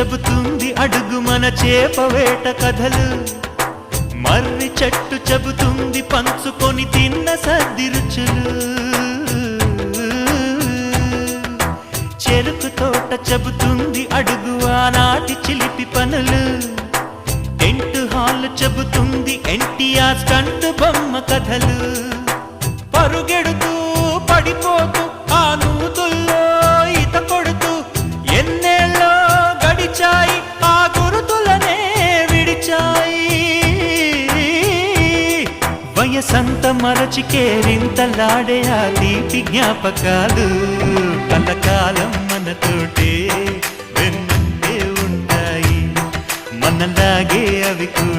చెబుతుంది అడుగు మన చేపవేట కథలు, మర్రి చెట్టు చెబుతుంది పంచుకొని తిన్న సద్ది రుచులు, చెరుకు తోట చెబుతుంది అడుగు ఆనాటి చిలిపి పనులు, టెంట్ హాల్ చెబుతుంది ఎన్టీఆర్ స్టంట్ బొమ్మ కథలు, పరుగెడుతూ పడిపోతూ ఆ నూతుల్లో ఈత కొడుతూ ఎన్నేళ్ళో గడిచాయి ఆ గురుతులనే విడిచాయి, వయసంత మరచి కేరింతలాడే ఆ తీపి జ్ఞాపకాలు కలకాలం మనతోటే వెన్నంటే ఉంటాయి, మనలాగే అవి కూడా.